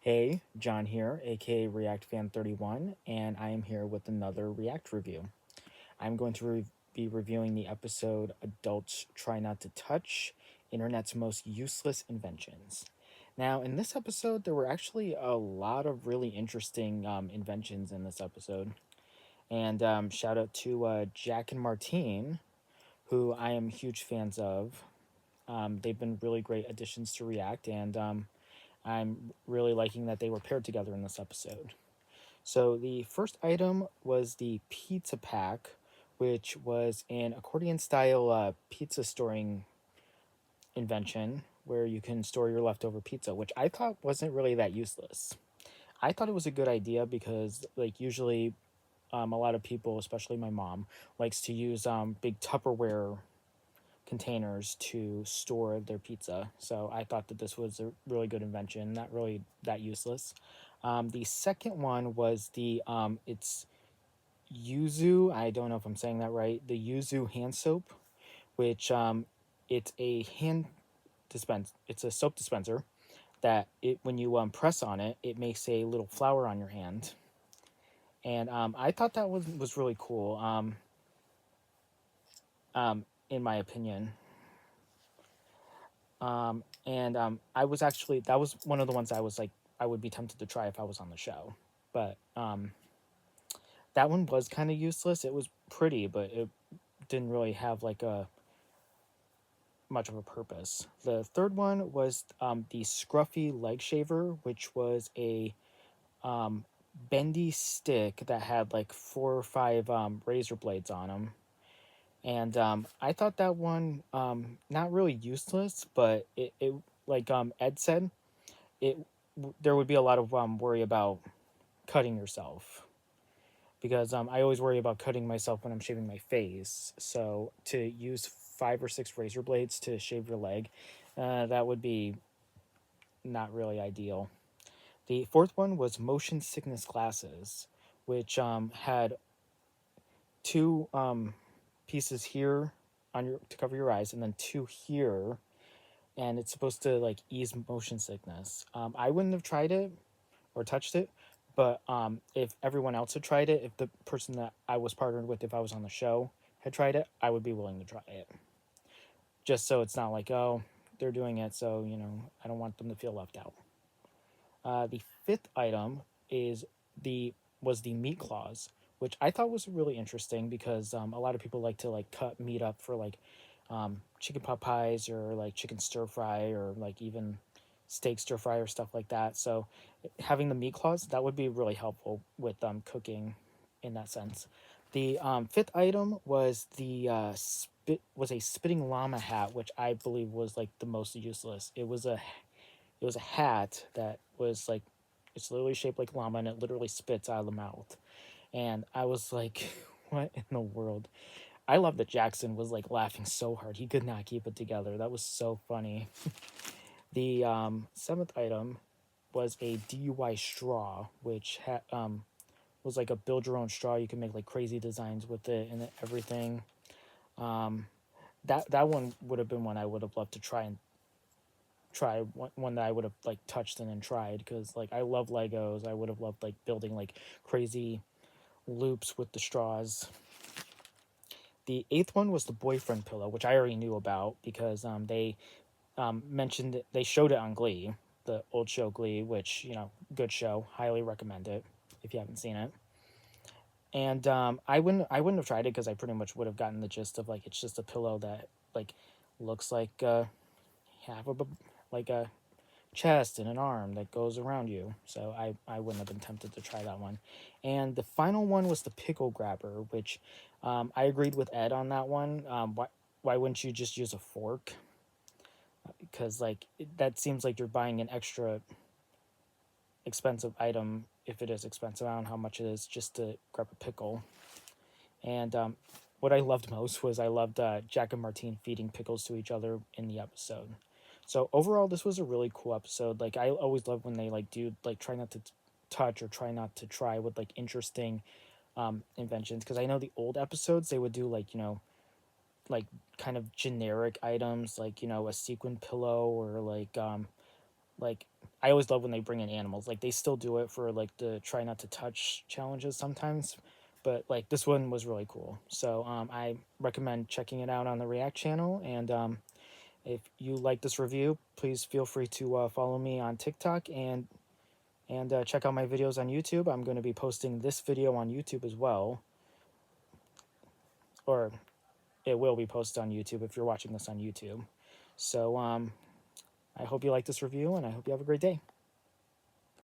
Hey, John here, aka React Fan 31, and I am here with another React review. I'm going to be reviewing the episode Adults Try Not to Touch Internet's Most Useless Inventions. Now, in this episode, there were actually a lot of really interesting inventions in this episode. And shout out to Jack and Martine, who I am huge fans of. They've been really great additions to React, and I'm really liking that they were paired together in this episode. So the first item was the pizza pack, which was an accordion style pizza storing invention where you can store your leftover pizza, which I thought wasn't really that useless. I thought it was a good idea because, like, usually a lot of people, especially my mom, likes to use big Tupperware containers to store their pizza. So I thought that this was a really good invention, not really that useless. The second one was the it's yuzu. I don't know if I'm saying that right. The yuzu hand soap, which it's a It's a soap dispenser that it when you press on it, it makes a little flower on your hand. And I thought that was really cool. In my opinion. I was actually that was one of the ones I was like I would be tempted to try if I was on the show, but that one was kind of useless. It was pretty, but it didn't really have like a much of a purpose. The third one was the scruffy leg shaver, which was a um, bendy stick that had like 4 or 5 razor blades on them. And I thought that one not really useless, but it like Ed said, it there would be a lot of worry about cutting yourself because I always worry about cutting myself when I'm shaving my face. So to use 5 or 6 razor blades to shave your leg, that would be not really ideal. The fourth one was motion sickness glasses, which had two pieces here on your to cover your eyes, and then two here, and it's supposed to like ease motion sickness. I wouldn't have tried it or touched it, but if everyone else had tried it, if the person that I was partnered with, if I was on the show, had tried it, I would be willing to try it. Just so it's not like, oh, they're doing it, so I don't want them to feel left out. The fifth item is the was the meat claws, which I thought was really interesting because a lot of people like to like cut meat up for like chicken pot pies or like chicken stir fry or like even steak stir fry or stuff like that. So having the meat claws that would be really helpful with cooking in that sense. The fifth item was the a spitting llama hat, which I believe was like the most useless. It was a hat that was like it's literally shaped like llama and it literally spits out of the mouth. And I was like, what in the world? I love that Jackson was like laughing so hard. He could not keep it together. That was so funny. The seventh item was a DUI straw, which was like a build your own straw. You can make like crazy designs with it and everything. Um, that one would have been one I would have loved to try one that I would have like touched and then tried because like I love Legos. I would have loved like building like crazy loops with the straws. The eighth one was the boyfriend pillow, which I already knew about because they mentioned they showed it on Glee, the old show Glee, which good show, highly recommend it if you haven't seen it. And I wouldn't have tried it because I pretty much would have gotten the gist of like it's just a pillow that like looks like half of like a chest and an arm that goes around you. So I wouldn't have been tempted to try that one. And the final one was the pickle grabber, which I agreed with Ed on that one. Why wouldn't you just use a fork? Because like that seems like you're buying an extra expensive item if it is expensive. I don't know how much it is just to grab a pickle. And what I loved most was I loved Jack and Martine feeding pickles to each other in the episode. So overall, this was a really cool episode. Like I always love when they like do like try not to touch or try not to try with like interesting inventions because I know the old episodes they would do like kind of generic items like a sequin pillow or like I always love when they bring in animals. Like they still do it for like the try not to touch challenges sometimes, but like this one was really cool. So I recommend checking it out on the React channel. And if you like this review, please feel free to follow me on TikTok and check out my videos on YouTube. I'm going to be posting this video on YouTube as well, or it will be posted on YouTube if you're watching this on YouTube. So I hope you like this review, and I hope you have a great day.